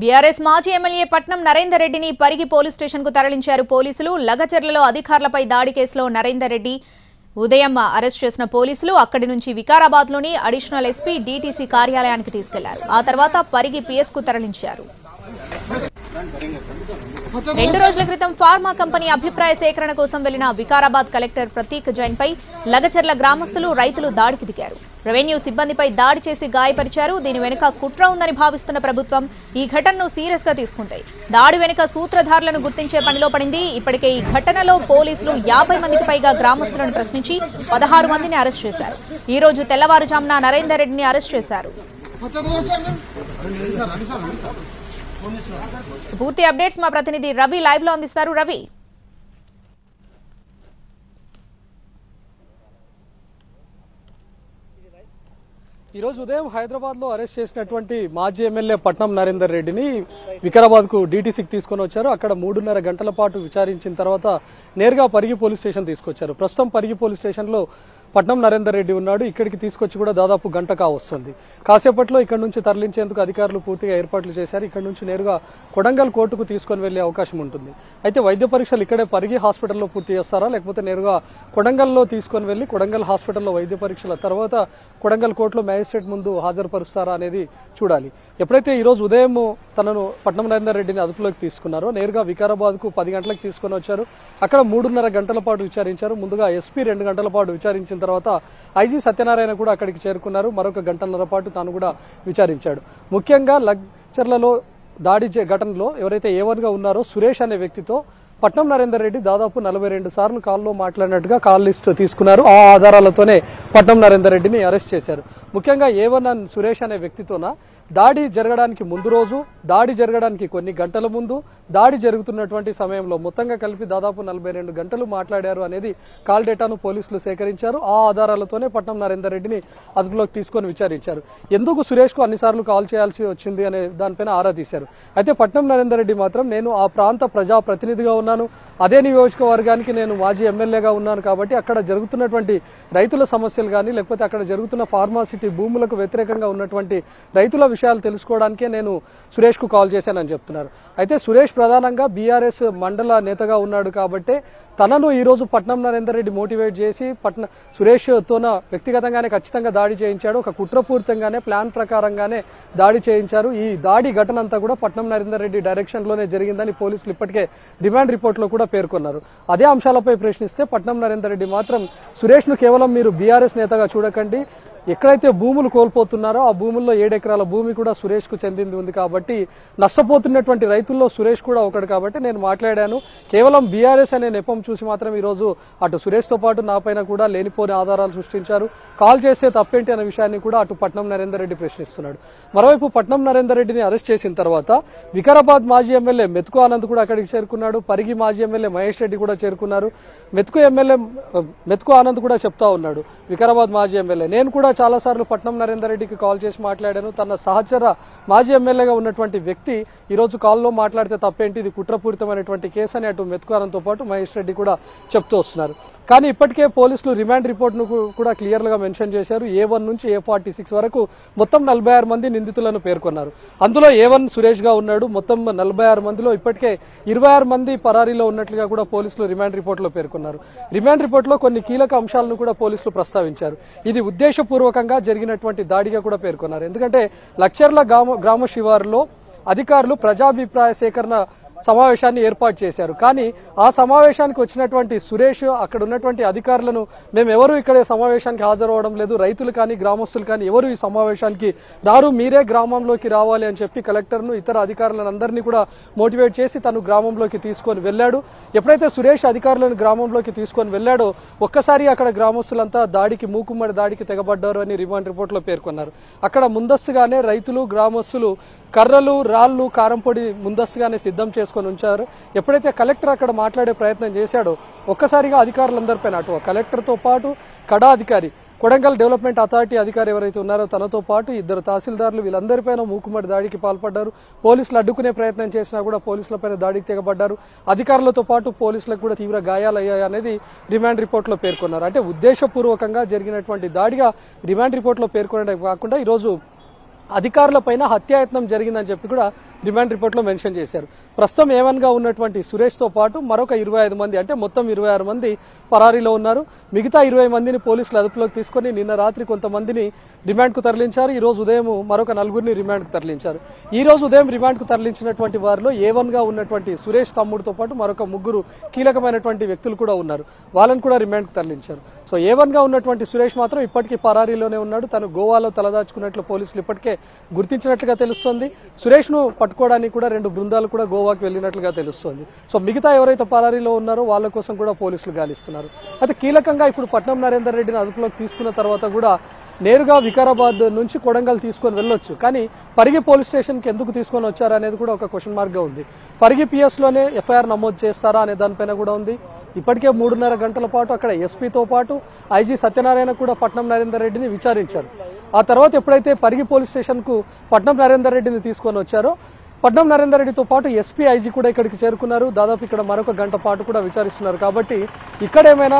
BRS మాజీ MLA Patnam Narender రెడ్డిని Parigi police station కు తరలించారు పోలీసులు. లగచర్లలో అధికారులపై దాడి కేసులో నరేందర్ రెడ్డి ఉదయం అరెస్ట్ చేసిన పోలీసులు అక్కడి నుంచి వికారాబాద్లోని అడిషనల్ ఎస్పీ డీటీసీ కార్యాలయానికి తీసుకెళ్లారు. ఆ తర్వాత పరిగి పిఎస్ కు తరలించారు. 2 రోజుల క్రితం ఫార్మా కంపెనీ అభిప్రాయ సేకరణ కోసం వెళ్లిన వికారాబాద్ కలెక్టర్ ప్రతీక్ జైన్ పై లగచర్ల గ్రామస్తులు రైతులు దాడికి దిగారు. రెవెన్యూ సిబ్బందిపై దాడి చేసి గాయపరిచారు. దీని వెనుక కుట్ర ఉందని భావిస్తున్న ప్రభుత్వం ఈ ఘటనను సీరియస్ గా తీసుకుంది. దాడి వెనుక సూత్రధారులను గుర్తించే పనిలో పడింది. ఇప్పటికే ఈ ఘటనలో పోలీసులు 50 మందికి పైగా గ్రామస్తులను ప్రశ్నించి 16 మందిని అరెస్ట్ చేశారు. ఈ రోజు తెల్లవారుజామున నరేందర్ రెడ్డిని అరెస్ట్ చేశారు. పూర్తి అప్డేట్స్ మా ప్రతినిధి రవి లైవ్ లో అందిస్తారు. రవి, ఈ రోజు ఉదయం హైదరాబాద్ లో అరెస్ట్ చేసినటువంటి మాజీ ఎమ్మెల్యే పట్నం నరేందర్ రెడ్డిని వికారాబాద్ కు డీటీసీకి తీసుకొని వచ్చారు. అక్కడ 3.5 గంటల పాటు విచారించిన తర్వాత నేరుగా పరిగి పోలీస్ స్టేషన్ తీసుకొచ్చారు. ప్రస్తుతం పరిగి పోలీస్ స్టేషన్ లో పట్నం నరేందర్ రెడ్డి ఉన్నాడు. ఇక్కడికి తీసుకొచ్చి కూడా దాదాపు గంట కావస్తుంది. కాసేపట్లో ఇక్కడ నుంచి తరలించేందుకు అధికారులు పూర్తిగా ఏర్పాట్లు చేశారు. ఇక్కడ నుంచి నేరుగా కొడంగల్ కోర్టుకు తీసుకొని వెళ్లే అవకాశం ఉంటుంది. అయితే వైద్య పరీక్షలు ఇక్కడే పరిగి హాస్పిటల్లో పూర్తి చేస్తారా, లేకపోతే నేరుగా కొడంగల్లో తీసుకొని వెళ్లి కొడంగల్ హాస్పిటల్లో వైద్య పరీక్షల తర్వాత కొడంగల్ కోర్టులో మ్యాజిస్ట్రేట్ ముందు హాజరుపరుస్తారా అనేది చూడాలి. ఎప్పుడైతే ఈ రోజు ఉదయం తనను పట్నం నరేందర్ రెడ్డిని అదుపులోకి తీసుకున్నారో నేరుగా వికారాబాద్ కు 10 గంటలకు తీసుకొని వచ్చారు. అక్కడ 3.5 గంటల పాటు విచారించారు. ముందుగా ఎస్పీ 2 గంటల పాటు విచారించిన తర్వాత ఐజీ సత్యనారాయణ కూడా అక్కడికి చేరుకున్నారు. మరొక 1.5 గంటల పాటు తాను కూడా విచారించాడు. ముఖ్యంగా లగ్చర్లలో దాడి ఘటనలో ఎవరైతే ఏవన్గా ఉన్నారో సురేష్ అనే వ్యక్తితో పట్నం నరేందర్ రెడ్డి దాదాపు 42 సార్లు కాల్లో మాట్లాడినట్టుగా కాల్ లిస్ట్ తీసుకున్నారు. ఆ ఆధారాలతోనే పట్నం నరేందర్ రెడ్డిని అరెస్ట్ చేశారు. ముఖ్యంగా ఏవన్ సురేష్ అనే వ్యక్తితోన దాడి జరగడానికి ముందు రోజు, దాడి జరగడానికి కొన్ని గంటల ముందు, దాడి జరుగుతున్నటువంటి సమయంలో మొత్తంగా కలిపి దాదాపు 42 గంటలు మాట్లాడారు అనేది కాల్ డేటాను పోలీసులు సేకరించారు. ఆ ఆధారాలతోనే పట్నం నరేందర్ రెడ్డిని అదుపులోకి తీసుకొని విచారించారు. ఎందుకు సురేష్ కు అన్నిసార్లు కాల్ చేయాల్సి వచ్చింది అనే దానిపైన ఆరా తీశారు. అయితే పట్నం నరేందర్ రెడ్డి మాత్రం నేను ఆ ప్రాంత ప్రజా ప్రతినిధిగా ఉన్నాను, అదే నియోజకవర్గానికి నేను మాజీ ఎమ్మెల్యేగా ఉన్నాను కాబట్టి అక్కడ జరుగుతున్నటువంటి రైతుల సమస్యలు కానీ లేకపోతే అక్కడ జరుగుతున్న ఫార్మాసిటీ భూములకు వ్యతిరేకంగా ఉన్నటువంటి రైతుల విషయాలు తెలుసుకోవడానికే నేను సురేష్ కు కాల్ చేశానని చెప్తున్నారు. అయితే సురేష్ ప్రధానంగా బీఆర్ఎస్ మండల నేతగా ఉన్నాడు కాబట్టి తనను ఈ రోజు పట్నం నరేందర్ రెడ్డి మోటివేట్ చేసి సురేష్ తోన వ్యక్తిగతంగానే ఖచ్చితంగా దాడి చేయించాడు. ఒక కుట్రపూరితంగానే ప్లాన్ ప్రకారంగానే దాడి చేయించారు. ఈ దాడి ఘటన అంతా కూడా పట్నం నరేందర్ రెడ్డి డైరెక్షన్ లోనే జరిగిందని పోలీసులు ఇప్పటికే రిమాండ్ రిపోర్ట్ లో కూడా పేర్కొన్నారు. అదే అంశాలపై ప్రశ్నిస్తే పట్నం నరేందర్ రెడ్డి మాత్రం సురేష్ ను కేవలం మీరు బీఆర్ఎస్ నేతగా చూడకండి, ఎక్కడైతే భూములు కోల్పోతున్నారో ఆ భూముల్లో 7 ఎకరాల భూమి కూడా సురేష్ కు చెందింది ఉంది కాబట్టి నష్టపోతున్నటువంటి రైతుల్లో సురేష్ కూడా ఒకడు కాబట్టి నేను మాట్లాడాను. కేవలం బీఆర్ఎస్ అనే నెపం చూసి మాత్రం ఈ రోజు అటు సురేష్ తో పాటు నా పైన కూడా లేనిపోని ఆధారాలు సృష్టించారు. కాల్ చేస్తే తప్పేంటి అనే విషయాన్ని కూడా అటు పట్నం నరేందర్ రెడ్డి ప్రశ్నిస్తున్నాడు. మరోవైపు పట్నం నరేందర్ రెడ్డిని అరెస్ట్ చేసిన తర్వాత వికారాబాద్ మాజీ ఎమ్మెల్యే మెతుకు ఆనంద్ కూడా అక్కడికి చేరుకున్నాడు. పరిగి మాజీ ఎమ్మెల్యే మహేష్ రెడ్డి కూడా చేరుకున్నారు. మెతుకు ఆనంద్ కూడా చెప్తా ఉన్నాడు, వికారాబాద్ మాజీ ఎమ్మెల్యే నేను కూడా చాలా సార్లు పట్నం నరేందర్ రెడ్డికి కాల్ చేసి మాట్లాడాను. తన సహచర మాజీ ఎమ్మెల్యేగా ఉన్నటువంటి వ్యక్తి ఈ రోజు కాల్లో మాట్లాడితే తప్పేంటి, ఇది కుట్రపూరితమైనటువంటి కేసు అని అటు మెతుకారంతో పాటు మహేష్ రెడ్డి కూడా చెప్తూ వస్తున్నారు. కానీ ఇప్పటికే పోలీసులు రిమాండ్ రిపోర్ట్ ను కూడా క్లియర్ గా మెన్షన్ చేశారు. A1 నుంచి A46 వరకు మొత్తం 46 మంది నిందితులను పేర్కొన్నారు. అందులో A1 సురేష్ గా ఉన్నాడు. మొత్తం 46 మందిలో ఇప్పటికే 26 మంది పరారీలో ఉన్నట్లుగా కూడా పోలీసులు రిమాండ్ రిపోర్ట్ లో పేర్కొన్నారు. రిమాండ్ రిపోర్ట్ లో కొన్ని కీలక అంశాలను కూడా పోలీసులు ప్రస్తావించారు. ఇది ఉద్దేశపూర్వకంగా జరిగినటువంటి దాడిగా కూడా పేర్కొన్నారు. ఎందుకంటే లక్షర్ల గ్రామ శివారులో అధికారులు ప్రజాభిప్రాయ సేకరణ సమావేశాన్ని ఏర్పాటు చేశారు. కానీ ఆ సమావేశానికి వచ్చినటువంటి సురేష్ అక్కడ ఉన్నటువంటి అధికారులను మేమెవరూ ఇక్కడ సమావేశానికి హాజరవడం లేదు, రైతులు కానీ గ్రామస్తులు కానీ ఎవరు ఈ సమావేశానికి రారు, మీరే గ్రామంలోకి రావాలి అని చెప్పి కలెక్టర్ను ఇతర అధికారులను అందరినీ కూడా మోటివేట్ చేసి తను గ్రామంలోకి తీసుకొని వెళ్లాడు. ఎప్పుడైతే సురేష్ అధికారులను గ్రామంలోకి తీసుకొని వెళ్లాడో ఒక్కసారి అక్కడ గ్రామస్తులంతా మూకుమ్మడి దాడికి తెగబడ్డారు అని రిమాండ్ రిపోర్ట్ లో పేర్కొన్నారు. అక్కడ ముందస్తుగానే రైతులు గ్రామస్తులు కర్రలు రాళ్లు కారంపొడి ముందస్తుగానే సిద్ధం చేసుకొని ఉంచారు. ఎప్పుడైతే కలెక్టర్ అక్కడ మాట్లాడే ప్రయత్నం చేశాడో ఒక్కసారిగా అధికారులందరిపైన అటు కలెక్టర్ తో పాటు కడా అధికారి కొడంగల్ డెవలప్మెంట్ అథారిటీ అధికారి ఎవరైతే ఉన్నారో తనతో పాటు 2 తహసీల్దార్లు వీళ్ళందరిపైన మూకుమ్మడి దాడికి పాల్పడ్డారు. పోలీసులు అడ్డుకునే ప్రయత్నం చేసినా కూడా పోలీసులపైన దాడికి తెగబడ్డారు. అధికారులతో పాటు పోలీసులకు కూడా తీవ్ర గాయాలయ్యాయి అనేది రిమాండ్ రిపోర్ట్ లో పేర్కొన్నారు. అంటే ఉద్దేశపూర్వకంగా జరిగినటువంటి దాడిగా రిమాండ్ రిపోర్ట్ లో పేర్కొనడం కాకుండా ఈరోజు అధికారులపైన హత్యాయత్నం జరిగిందని చెప్పి కూడా రిమాండ్ రిపోర్ట్లో మెన్షన్ చేశారు. ప్రస్తుతం ఏవన్గా ఉన్నటువంటి సురేష్తో పాటు మరొక 25 మంది అంటే మొత్తం 26 మంది పరారీలో ఉన్నారు. మిగతా 20 మందిని పోలీసులు అదుపులోకి తీసుకొని నిన్న రాత్రి కొంతమందిని రిమాండ్కు తరలించారు. ఈ రోజు ఉదయం మరొక 4గురిని రిమాండ్కు తరలించారు. ఈ రోజు ఉదయం రిమాండ్కు తరలించినటువంటి వారిలో ఏవన్గా ఉన్నటువంటి సురేష్ తమ్ముడితో పాటు మరొక 3 కీలకమైనటువంటి వ్యక్తులు కూడా ఉన్నారు. వాళ్ళని కూడా రిమాండ్కు తరలించారు. సో ఏవన్గా ఉన్నటువంటి సురేష్ మాత్రం ఇప్పటికీ పరారీలోనే ఉన్నాడు. తను గోవాలో తలదాచుకున్నట్లు పోలీసులు ఇప్పటికే గుర్తించినట్లుగా తెలుస్తోంది. సురేష్ను పట్టుకోవడానికి కూడా 2 బృందాలు కూడా గోవాకి వెళ్ళినట్లుగా తెలుస్తోంది. సో మిగతా ఎవరైతే పరారీలో ఉన్నారో వాళ్ళ కోసం కూడా పోలీసులు గాలిస్తున్నారు. అయితే కీలకంగా ఇప్పుడు పట్నం నరేందర్ రెడ్డిని అదుపులోకి తీసుకున్న తర్వాత కూడా నేరుగా వికారాబాద్ నుంచి కొడంగల్ తీసుకొని వెళ్ళొచ్చు. కానీ పరిగి పోలీస్ స్టేషన్కి ఎందుకు తీసుకొని వచ్చారనేది కూడా ఒక క్వశ్చన్ మార్క్గా ఉంది. పరిగి పిఎస్లోనే ఎఫ్ఐఆర్ నమోదు చేస్తారా అనే దానిపైన కూడా ఉంది. ఇప్పటికే 3.5 గంటల పాటు అక్కడ ఎస్పీతో పాటు ఐజీ సత్యనారాయణ కూడా పట్నం నరేందర్ రెడ్డిని విచారించారు. ఆ తర్వాత ఎప్పుడైతే పరిగి పోలీస్ స్టేషన్కు పట్నం నరేందర్ రెడ్డిని తీసుకొని వచ్చారో పట్నం నరేందర్ రెడ్డితో పాటు ఎస్పీ ఐజీ కూడా ఇక్కడికి చేరుకున్నారు. దాదాపు ఇక్కడ మరొక గంట పాటు కూడా విచారిస్తున్నారు. కాబట్టి ఇక్కడేమైనా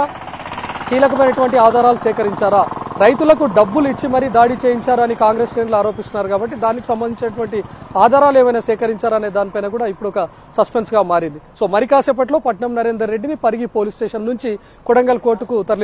కీలకమైనటువంటి ఆధారాలు సేకరించారా, రైతులకు డబ్బులు ఇచ్చి మరీ దాడి చేయించారా అని కాంగ్రెస్ శ్రేణులు ఆరోపిస్తున్నారు. కాబట్టి దానికి సంబంధించినటువంటి ఆధారాలు ఏమైనా సేకరించారా అనే దానిపైన కూడా ఇప్పుడు ఒక సస్పెన్స్ గా మారింది. సో మరి కాసేపట్లో పట్నం నరేందర్ రెడ్డిని పరిగి పోలీస్ స్టేషన్ నుంచి కొడంగల్ కోర్టుకు తరలి